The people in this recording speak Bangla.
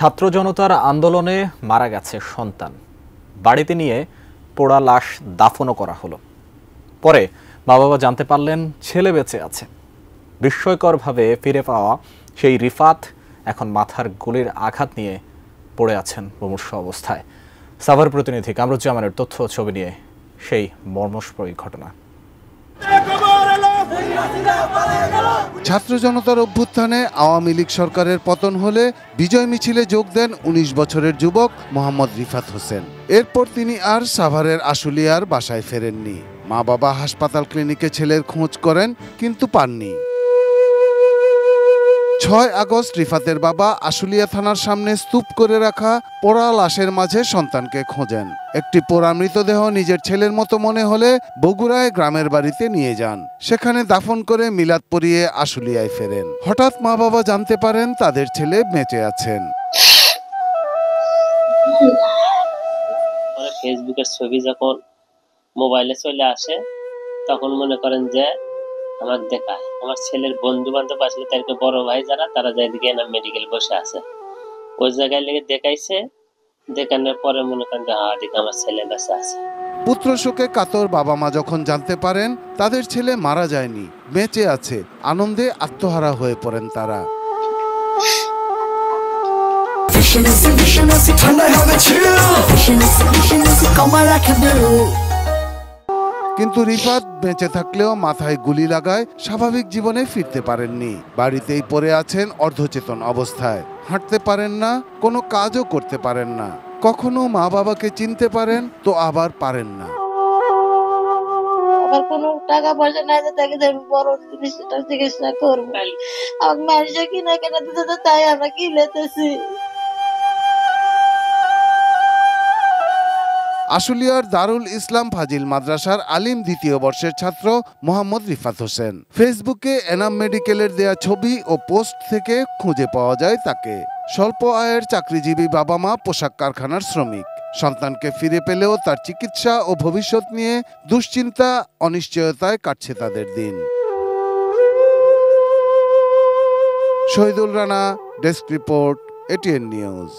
ছাত্র জনতার আন্দোলনে মারা গেছে সন্তান, বাড়িতে নিয়ে পোড়া লাশ দাফনও করা হলো। পরে মা বাবা জানতে পারলেন ছেলে বেঁচে আছে। বিস্ময়করভাবে ফিরে পাওয়া সেই রিফাত এখন মাথার গুলির আঘাত নিয়ে পড়ে আছেন মুমূর্ষু অবস্থায়। সাভার প্রতিনিধি কামরুজ্জামানের তথ্য ও ছবি নিয়ে সেই মর্মস্পরী ঘটনা। ছাত্র জনতার অভ্যুত্থানে আওয়ামী লীগ সরকারের পতন হলে বিজয় মিছিলে যোগ দেন ১৯ বছরের যুবক মোহাম্মদ রিফাত হোসেন। এরপর তিনি আর সাভারের আশুলিয়ার বাসায় ফেরেননি। মা বাবা হাসপাতাল ক্লিনিকে ছেলের খোঁজ করেন, কিন্তু পাননি। ৬ আগস্ট রিফাতের বাবা আশুলিয়া থানার সামনে স্তূপ করে রাখা পোড়া লাশের মাঝে সন্তানকে খোঁজেন। একটি পোড়া মৃতদেহ নিজের ছেলের মতো মনে হলে বগুড়ায় গ্রামের বাড়িতে নিয়ে যান। সেখানে দাফন করে মিলাদ পড়িয়ে আশুলিয়ায় ফেরেন। হঠাৎ মা বাবা জানতে পারেন তাদের ছেলে বেঁচে আছেন। ফেসবুকের ছবি যখন মোবাইলে চলে আসে, তখন মনে করেন যে আমার দেখায় আমার ছেলের বন্ধু বান্ধব আসলে তাদেরকে বড় ভাই যারা, তারা যেদিকে না মেডিকেল বসে আছে, ওই জায়গায় লেগে দেখাইছে। দেখানোর পরে মনে করেন যে হ্যাঁ, দেখে আমার ছেলে বেঁচে আছে। পুত্র শোকে কাতর বাবা মা যখন জানতে পারেন তাদের ছেলে মারা যায়নি, বেঁচে আছে, আনন্দে আত্মহারা হয়ে পড়েন তারা। কিন্তু রিফাত বেঁচে থাকলেও মাথায় গুলি লাগায় স্বাভাবিক জীবনে ফিরতে পারেননি। বাড়িতেই পড়ে আছেন অর্ধচেতন অবস্থায়, হাঁটতে পারেন না, কোনো কাজও করতে পারেন না। কখনো মা বাবাকে চিনতে পারেন তো আবার পারেন না। আবার কোনো টাকা পয়সা নাই যে তাকে আমি বড় জিনিসটা চিকিৎসা করবো, আমার মানুষের কিনা কেনা দিতে, তাই আমরা কিনেতেছি। আশুলিয়ার দারুল ইসলাম ফাজিল মাদ্রাসার আলিম দ্বিতীয় বর্ষের ছাত্র মোহাম্মদ রিফাত হোসেন। ফেসবুকে এনাম মেডিকেলের দেয়া ছবি ও পোস্ট থেকে খুঁজে পাওয়া যায় তাকে। স্বল্প আয়ের চাকরিজীবী বাবা মা পোশাক কারখানার শ্রমিক। সন্তানকে ফিরে পেলেও তার চিকিৎসা ও ভবিষ্যৎ নিয়ে দুশ্চিন্তা, অনিশ্চয়তায় কাটছে তাদের দিন। Shahidul Rana, desk report, ATN news.